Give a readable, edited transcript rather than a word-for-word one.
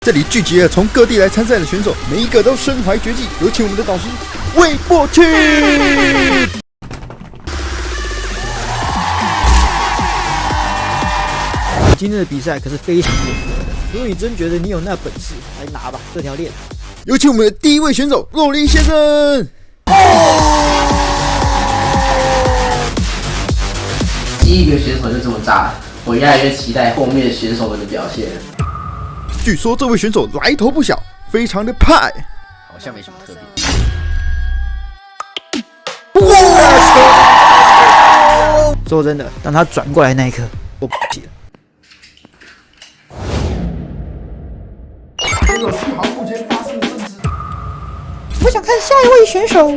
这里聚集了从各地来参赛的选手，每一个都身怀绝技。有请我们的导师魏博奇。今天的比赛可是非常严格的，如果你真觉得你有那本事，来拿吧，这条链。有请我们的第一位选手洛林先生。第一个选手就这么炸，我越来越期待后面选手们的表现。据说这位选手来头不小，非常的派，好像没什么特别。说真的，当他转过来那一刻，我气了。选手续航目前发生的争执。我想看下一位选手。